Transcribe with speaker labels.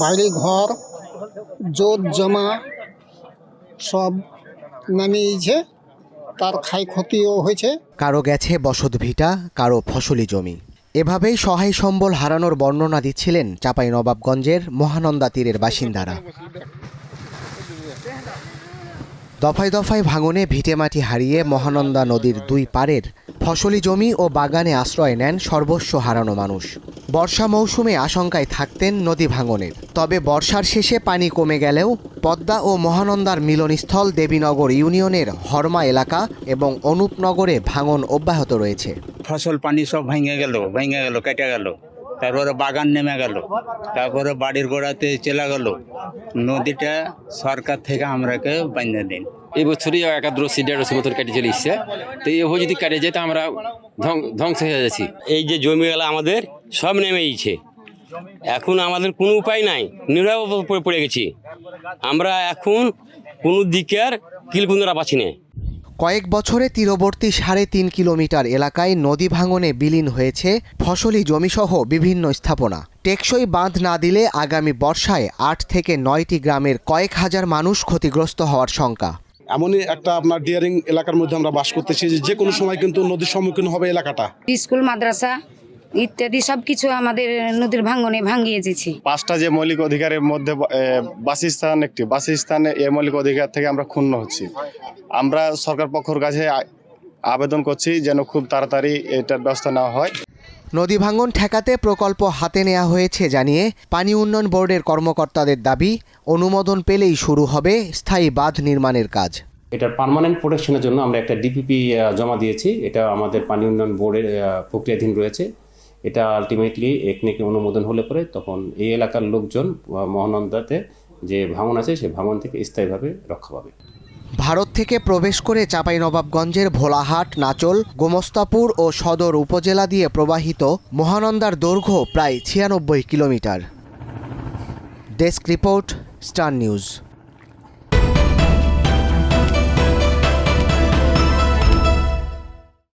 Speaker 1: বাড়ি ঘর জোত জমা সব নামিয়েছে, তার ক্ষয়ক্ষতিও হয়েছে।
Speaker 2: কারো গেছে বসতভিটা, কারো ফসলি জমি। এভাবেই সহায় সম্বল হারানোর বর্ণনা দিচ্ছিলেন চাঁপাইনবাবগঞ্জের মহানন্দা তীরের বাসিন্দারা। দফায় দফায় ভাঙনে ভিটেমাটি হারিয়ে মহানন্দা নদীর দুই পাড়ের ফসলি জমি ও বাগানে আশ্রয় নেন সর্বস্ব হারানো মানুষ। বর্ষা মৌসুমে আশঙ্কায় থাকতেন নদী ভাঙনের। তবে বর্ষার শেষে পানি কমে গেলেও পদ্মা ও মহানন্দার মিলনস্থল দেবীনগর ইউনিয়নের হরমা এলাকা এবং অনুপনগরে ভাঙন অব্যাহত রয়েছে।
Speaker 3: ফসল পানি সব ভেঙে গেল, কেটে গেল, তারপরে বাগান নেমে গেল, তারপরে বাড়ির গোড়াতে চলে গেল। নদীটা সরকার থেকে আমরাকে বানিয়ে দিন।
Speaker 4: এই বছরই একাদ্র সিডারসের মতন কেটে চলে এসছে, তো এভাবে যদি কেটে যেত আমরা ধ্বংস হয়ে যাচ্ছি।
Speaker 5: এই যে জমিগুলো আমাদের সব নেমেইছে, এখন আমাদের কোনো উপায় নাই, নিরাপ পড়ে গেছি আমরা। এখন কোনো দিকের কিলকুন্দরা পাচ্ছি না।
Speaker 2: কয়েক বছরে তীরবর্তী 3.5 কিলোমিটার এলাকায় নদী ভাঙনে বিলীন হয়েছে ফসলি জমিসহ বিভিন্ন স্থাপনা। টেকসই বাঁধ না দিলে আগামী বর্ষায় 8 থেকে 9টি গ্রামের কয়েক হাজার মানুষ ক্ষতিগ্রস্ত হওয়ার শঙ্কা।
Speaker 6: এমনই একটা আপনার ডিয়ারিং এলাকার মধ্যে আমরা বাস করতেছি, যে কোনো সময় কিন্তু নদীর সম্মুখীন হবে এলাকাটা।
Speaker 7: স্কুল মাদ্রাসা ইত্যাদি সবকিছু আমাদের নদীর ভাঙনে ভাঙিয়ে দিয়েছি।
Speaker 8: 5টা যে মৌলিক অধিকারের মধ্যে বাসস্থান একটি, বাসস্থানে এই মৌলিক অধিকার থেকে আমরা ক্ষুণ্ণ হচ্ছি। আমরা সরকার পক্ষের কাছে আবেদন করছি যেন খুব তাড়াতাড়ি এটার ব্যবস্থা নেওয়া হয়।
Speaker 2: নদী ভাঙন ঠেকাতে প্রকল্প হাতে নেওয়া হয়েছে জানিয়ে পানি উন্নয়ন বোর্ডের কর্মকর্তাদের দাবি, অনুমোদন পেলেই শুরু হবে স্থায়ী বাঁধ নির্মাণের কাজ।
Speaker 9: এটার পার্মানেন্ট প্রোটেকশনের জন্য আমরা একটা ডিপিপি জমা দিয়েছি। এটা আমাদের পানি উন্নয়ন বোর্ডের প্রক্রিয়াধীন রয়েছে। এটা আলটিমেটলি একনেকে অনুমোদন হলে পরে তখন এই এলাকার লোকজন মহানন্দাতে যে ভাঙন আছে সেই ভাঙন থেকে স্থায়ীভাবে রক্ষা পাবে।
Speaker 2: ভারত থেকে প্রবেশ করে চাঁপাইনবাবগঞ্জের ভোলাহাট, নাচল, গোমস্তাপুর ও সদর উপজেলা দিয়ে প্রবাহিত মহানন্দার দৈর্ঘ্য প্রায় 96 kilometre. Desk report, star news.